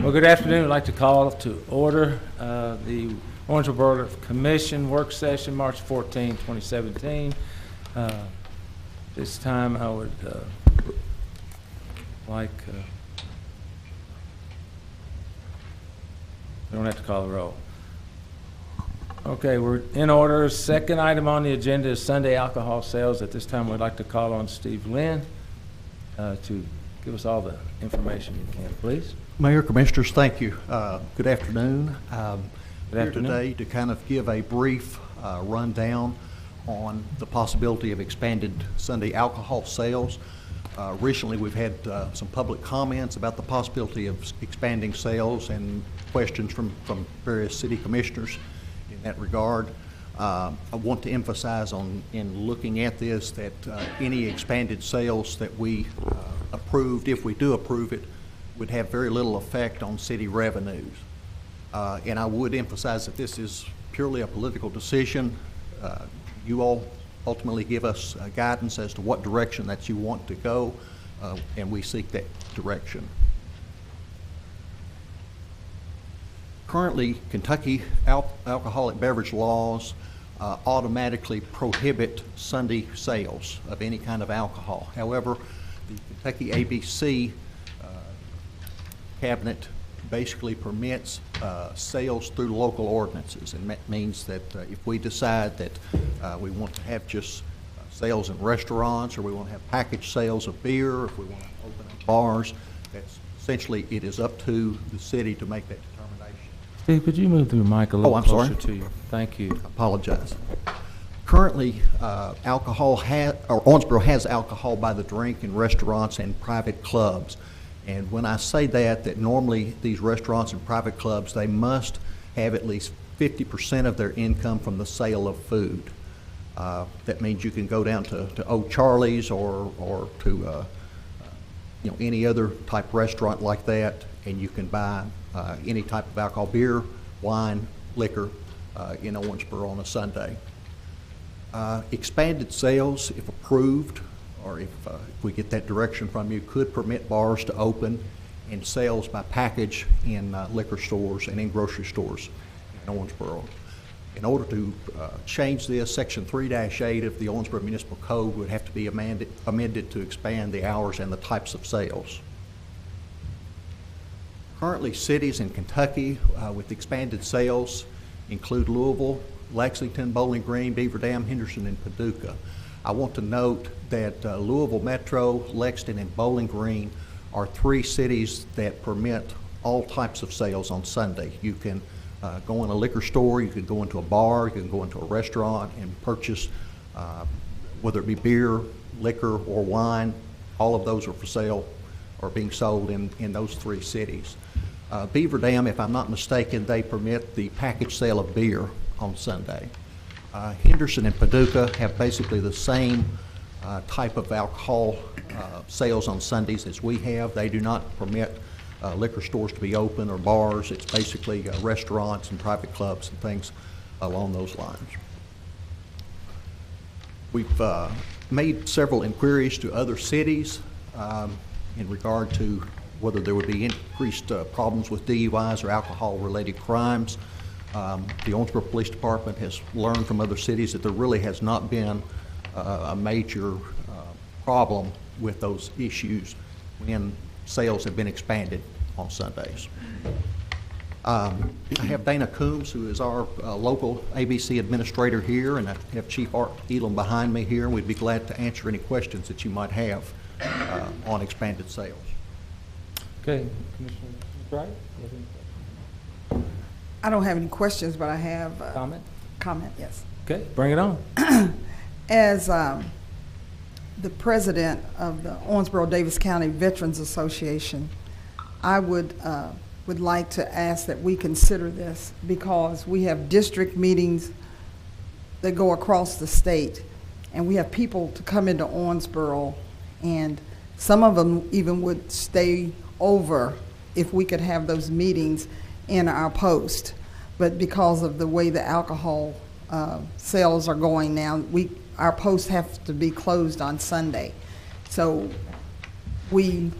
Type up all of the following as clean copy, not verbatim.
Well, good afternoon. I'd like to call to order the Owensboro Board of Commission work session, March 14, 2017. This time I would we don't have to call the roll. Okay, we're in order. Second item on the agenda is Sunday alcohol sales. At this time, we'd like to call on Steve Lynn to give us all the information you can, please. Mayor, Commissioners, thank you. Good afternoon. Good afternoon. Here today to kind of give a brief rundown on the possibility of expanded Sunday alcohol sales. Recently, we've had some public comments about the possibility of expanding sales and questions from various city commissioners in that regard. I want to emphasize in looking at this that any expanded sales that we approved, if we do approve it, would have very little effect on city revenues. And I would emphasize that this is purely a political decision. You all ultimately give us guidance as to what direction that you want to go, and we seek that direction. Currently, Kentucky alcoholic beverage laws automatically prohibit Sunday sales of any kind of alcohol. However, the Kentucky ABC cabinet basically permits sales through local ordinances, and that means that if we decide that we want to have just sales in restaurants, or we want to have packaged sales of beer, if we want to open up bars, that's essentially, it is up to the city to make that determination. Steve, could you move the mic a little closer sorry. to you? Thank you. I apologize. Currently, Owensboro has alcohol by the drink in restaurants and private clubs. And when I say that normally these restaurants and private clubs, they must have at least 50% of their income from the sale of food. That means you can go down to Old Charlie's or to any other type restaurant like that, and you can buy any type of alcohol, beer, wine, liquor in Owensboro on a Sunday. Expanded sales, if approved, or if we get that direction from you, could permit bars to open and sales by package in liquor stores and in grocery stores in Owensboro. In order to change this, Section 3-8 of the Owensboro Municipal Code would have to be amended to expand the hours and the types of sales. Currently, cities in Kentucky with expanded sales include Louisville, Lexington, Bowling Green, Beaver Dam, Henderson, and Paducah. I want to note that Louisville Metro, Lexington, and Bowling Green are three cities that permit all types of sales on Sunday. You can go in a liquor store, you can go into a bar, you can go into a restaurant and purchase, whether it be beer, liquor, or wine. All of those are for sale or being sold in those three cities. Beaver Dam, if I'm not mistaken, they permit the package sale of beer on Sunday. Henderson and Paducah have basically the same type of alcohol sales on Sundays as we have. They do not permit liquor stores to be open or bars. It's basically restaurants and private clubs and things along those lines. We've made several inquiries to other cities in regard to whether there would be increased problems with DUIs or alcohol-related crimes. The Owensboro Police Department has learned from other cities that there really has not been a major problem with those issues when sales have been expanded on Sundays. I have Dana Coombs, who is our local ABC administrator here, and I have Chief Art Elam behind me here, and we'd be glad to answer any questions that you might have on expanded sales. Okay, Commissioner Wright? I don't have any questions, but I have Comment? Comment, yes. Okay, bring it on. As the president of the Owensboro Davis County Veterans Association, I would like to ask that we consider this, because we have district meetings that go across the state, and we have people to come into Owensboro, and some of them even would stay over if we could have those meetings in our post. But because of the way the alcohol sales are going now, our posts have to be closed on Sunday. So we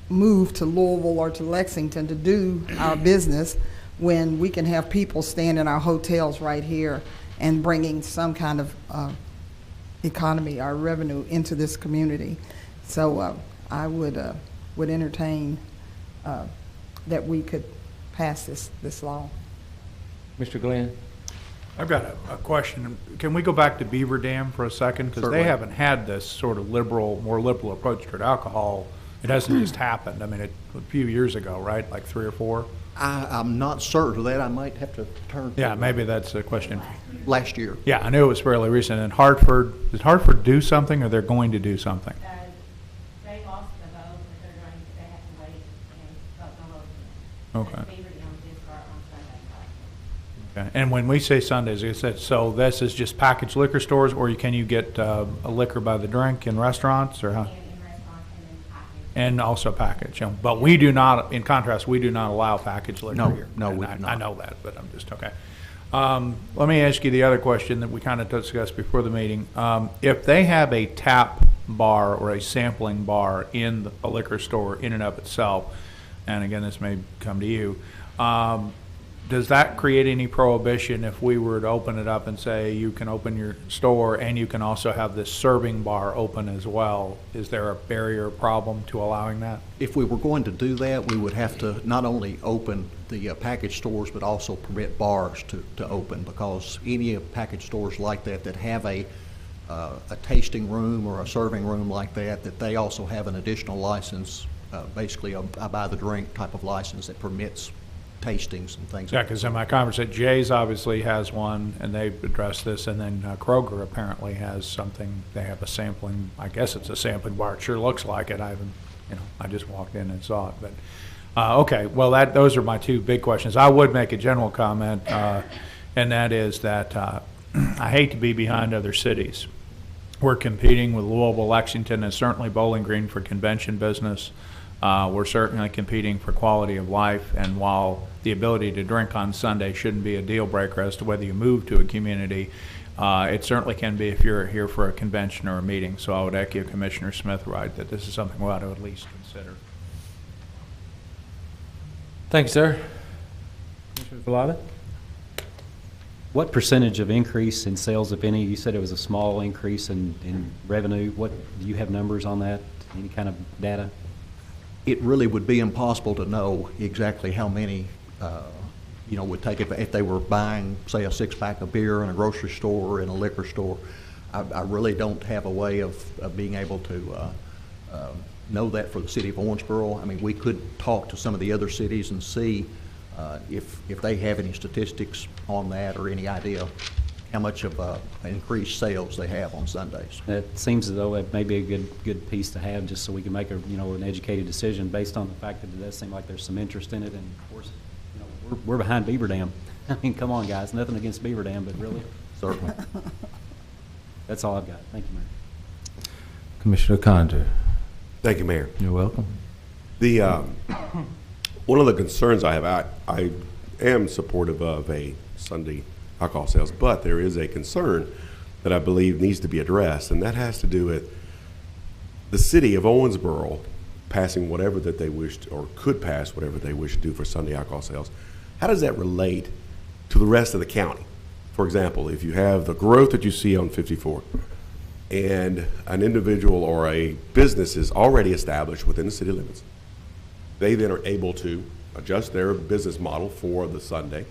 move to Louisville or to Lexington to do our business when we can have people staying in our hotels right here and bringing some kind of economy or revenue into this community. So I would entertain that we could pass this law. Mr. Glenn? I've got a question. Can we go back to Beaver Dam for a second? Because they Certainly. haven't had this sort of more liberal approach toward alcohol. It hasn't just happened. I mean, a few years ago, right? Like 3 or 4? I'm not certain of that. I might have to turn to Yeah, maybe that's a question. last year. Yeah, I knew it was fairly recent. And Hartford, did Hartford do something, or they're going to do something? They lost the vote, but they have to wait and vote no vote. Okay. Beaver Dam did start on Sunday. Okay. And when we say Sundays, is that, so this is just packaged liquor stores, or can you get a liquor by the drink in restaurants, or how? And in restaurants and then packaged. And also package, but we do not, in contrast, we do not allow packaged liquor No, here. no, And we do I not. know that, but I'm just, okay. Let me ask you the other question that we kind of discussed before the meeting. If they have a tap bar or a sampling bar in a liquor store in and of itself, and again, this may come to you, does that create any prohibition if we were to open it up and say you can open your store and you can also have this serving bar open as well? Is there a barrier problem to allowing that? If we were going to do that, we would have to not only open the package stores, but also permit bars to open, because any package stores like that that have a tasting room or a serving room like that they also have an additional license, basically a by the drink type of license that permits tastings and things. Yeah, like because that. in my conversation, Jay's obviously has one, and they've addressed this, and then Kroger apparently has something. They have a sampling. I guess it's a sampling bar. It sure looks like it. I haven't, I just walked in and saw it. But okay, well, those are my two big questions. I would make a general comment, and that is that I hate to be behind other cities. We're competing with Louisville, Lexington, and certainly Bowling Green for convention business. We're certainly competing for quality of life, and while the ability to drink on Sunday shouldn't be a deal breaker as to whether you move to a community, it certainly can be if you're here for a convention or a meeting. So I would echo Commissioner Smith right that this is something we ought to at least consider. Thank you, sir. Commissioner Villada? What percentage of increase in sales, if any? You said it was a small increase in revenue. What, do you have numbers on that? Any kind of data? It really would be impossible to know exactly how many, would take it if they were buying, say, a 6-pack of beer in a grocery store or in a liquor store. I really don't have a way of being able to know that for the city of Owensboro. I mean, we could talk to some of the other cities and see if they have any statistics on that or any idea how much of increased sales they have on Sundays. It seems as though it may be a good piece to have, just so we can make an educated decision based on the fact that it does seem like there's some interest in it. And of course, we're behind Beaver Dam. I mean, come on, guys, nothing against Beaver Dam, but really, Certainly. that's all I've got. Thank you, Mayor. Commissioner Condor? Thank you, Mayor. You're welcome. The one of the concerns I have, I am supportive of a Sunday alcohol sales, but there is a concern that I believe needs to be addressed, and that has to do with the city of Owensboro passing whatever that they wished, or could pass whatever they wish to do for Sunday alcohol sales. How does that relate to the rest of the county? For example, if you have the growth that you see on 54, and an individual or a business is already established within the city limits, they then are able to adjust their business model for the Sunday,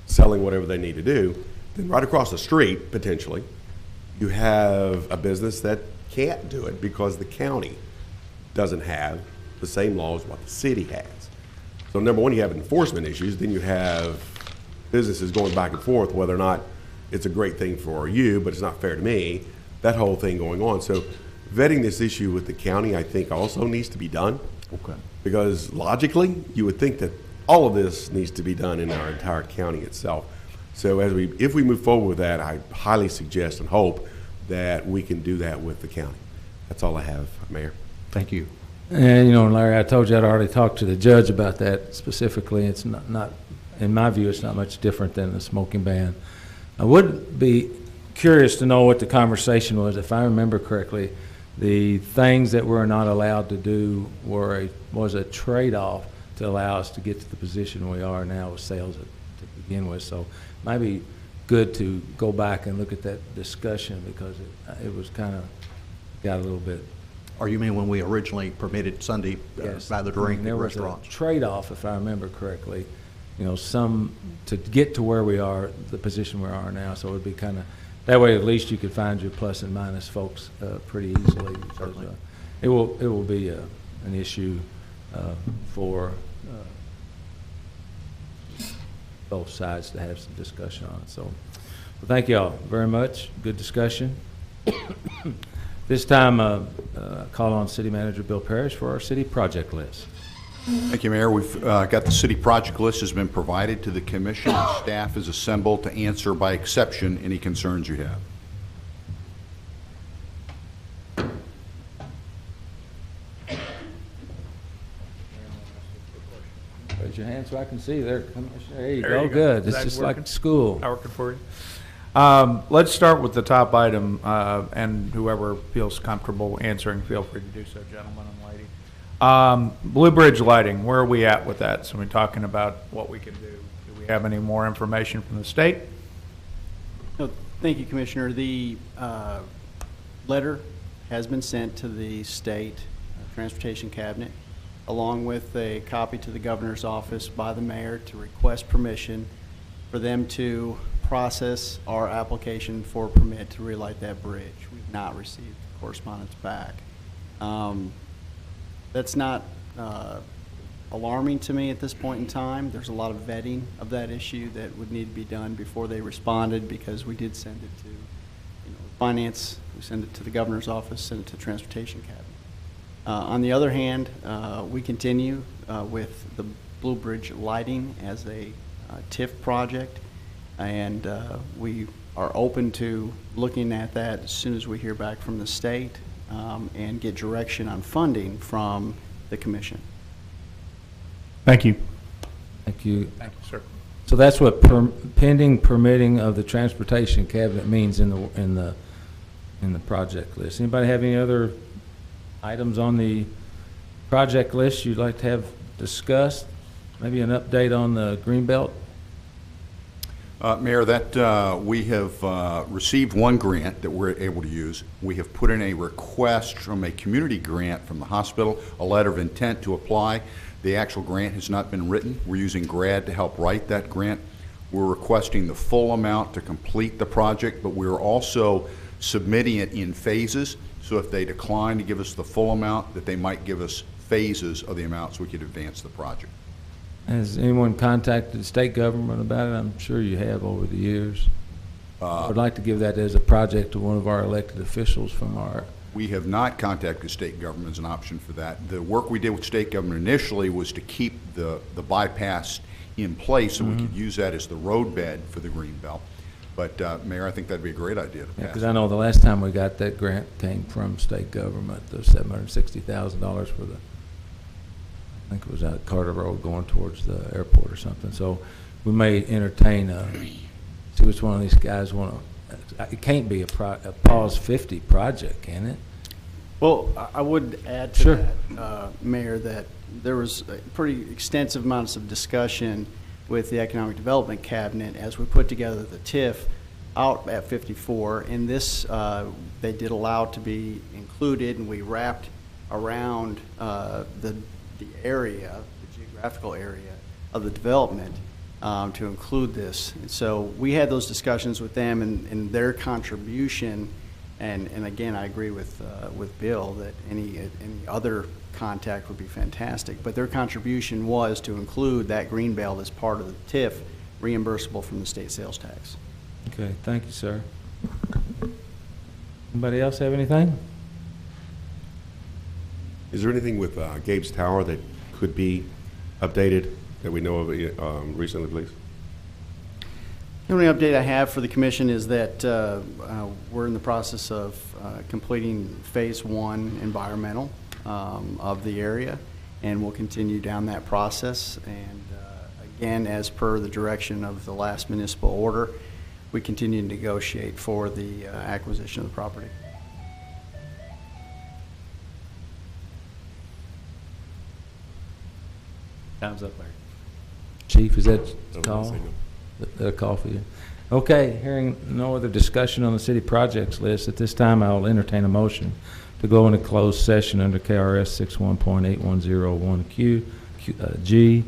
selling whatever they need to do. Then right across the street, potentially, you have a business that can't do it because the county doesn't have the same laws what the city has. So number one, you have enforcement issues. Then you have businesses going back and forth whether or not it's a great thing for you, but it's not fair to me. That whole thing going on. So vetting this issue with the county, I think, also needs to be done. Okay. Because logically, you would think that all of this needs to be done in our entire county itself. So if we move forward with that, I highly suggest and hope that we can do that with the county. That's all I have, Mayor. Thank you. And, Larry, I told you I'd already talked to the judge about that specifically. It's not in my view, it's not much different than the smoking ban. I would be curious to know what the conversation was. If I remember correctly, The things that we're not allowed to do was a trade-off to allow us to get to the position we are now with sales to begin with. So maybe good to go back and look at that discussion because it was kind of got a little bit. Or you mean when we originally permitted Sunday Yes. by the drink There at was restaurants? a trade-off, if I remember correctly, to get to where we are, the position we are now. So it would be kind of, that way at least you could find your plus and minus folks pretty easily. Because, Certainly. it will be an issue for both sides to have some discussion on it. So, well, thank you all very much. Good discussion. This time, call on City Manager Bill Parrish for our city project list. Thank you, Mayor. We've got the city project list has been provided to the commission. Staff is assembled to answer by exception any concerns you have. Raise your hand so I can see there, Commissioner. There you There go. you go. Good. Is It's that just working? like school. Not working for you? Let's start with the top item, and whoever feels comfortable answering, feel free to do so, gentlemen and lady. Blue Bridge lighting, where are we at with that? So we're talking about what we can do. Do we have any more information from the state? No, thank you, Commissioner. The letter has been sent to the state transportation cabinet, along with a copy to the governor's office by the mayor to request permission for them to process our application for permit to relight that bridge. We've not received correspondence back. That's not alarming to me at this point in time. There's a lot of vetting of that issue that would need to be done before they responded, because we did send it to finance, we sent it to the governor's office, sent it to transportation cabinet. On the other hand, we continue with the Blue Bridge lighting as a TIF project, and we are open to looking at that as soon as we hear back from the state and get direction on funding from the commission. Thank you. Thank you. Thank you, sir. So that's what pending permitting of the transportation cabinet means in the project list. Anybody have any other items on the project list you'd like to have discussed? Maybe an update on the Greenbelt? Mayor, that we have received one grant that we're able to use. We have put in a request from a community grant from the hospital, a letter of intent to apply. The actual grant has not been written. We're using GRAD to help write that grant. We're requesting the full amount to complete the project, but we're also submitting it in phases. So if they decline to give us the full amount, that they might give us phases of the amount so we could advance the project. Has anyone contacted the state government about it? I'm sure you have over the years. I'd like to give that as a project to one of our elected officials from our. We have not contacted state government as an option for that. The work we did with state government initially was to keep the bypass in place so we could use that as the road bed for the Greenbelt. But Mayor, I think that'd be a great idea to pass. Because I know the last time we got that grant came from state government, the $760,000 for the, I think it was out Carter Road going towards the airport or something. So we may entertain, see which one of these guys want to, it can't be a Pause 50 project, can it? Well, I would add to Sure. that, Mayor, that there was a pretty extensive amounts of discussion with the Economic Development Cabinet as we put together the TIF out at 54. And this, they did allow to be included, and we wrapped around the area, the geographical area of the development to include this. And so we had those discussions with them, and their contribution, and again, I agree with Bill that any other contact would be fantastic, but their contribution was to include that Greenbelt as part of the TIF, reimbursable from the state sales tax. Okay, thank you, sir. Anybody else have anything? Is there anything with Gabe's Tower that could be updated that we know of recently, please? The only update I have for the commission is that we're in the process of completing phase 1 environmental of the area, and we'll continue down that process. And again, as per the direction of the last municipal order, we continue to negotiate for the acquisition of the property. Time's up, Larry. Chief, is that No, a call? say no. A call for you? Okay, hearing no other discussion on the city projects list, at this time I'll entertain a motion to go into closed session under KRS 61.8101G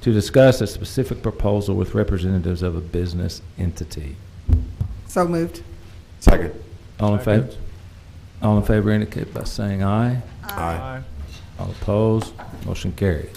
to discuss a specific proposal with representatives of a business entity. So moved. Second. All in favor? All in favor indicate by saying aye. Aye. All opposed? Motion carries.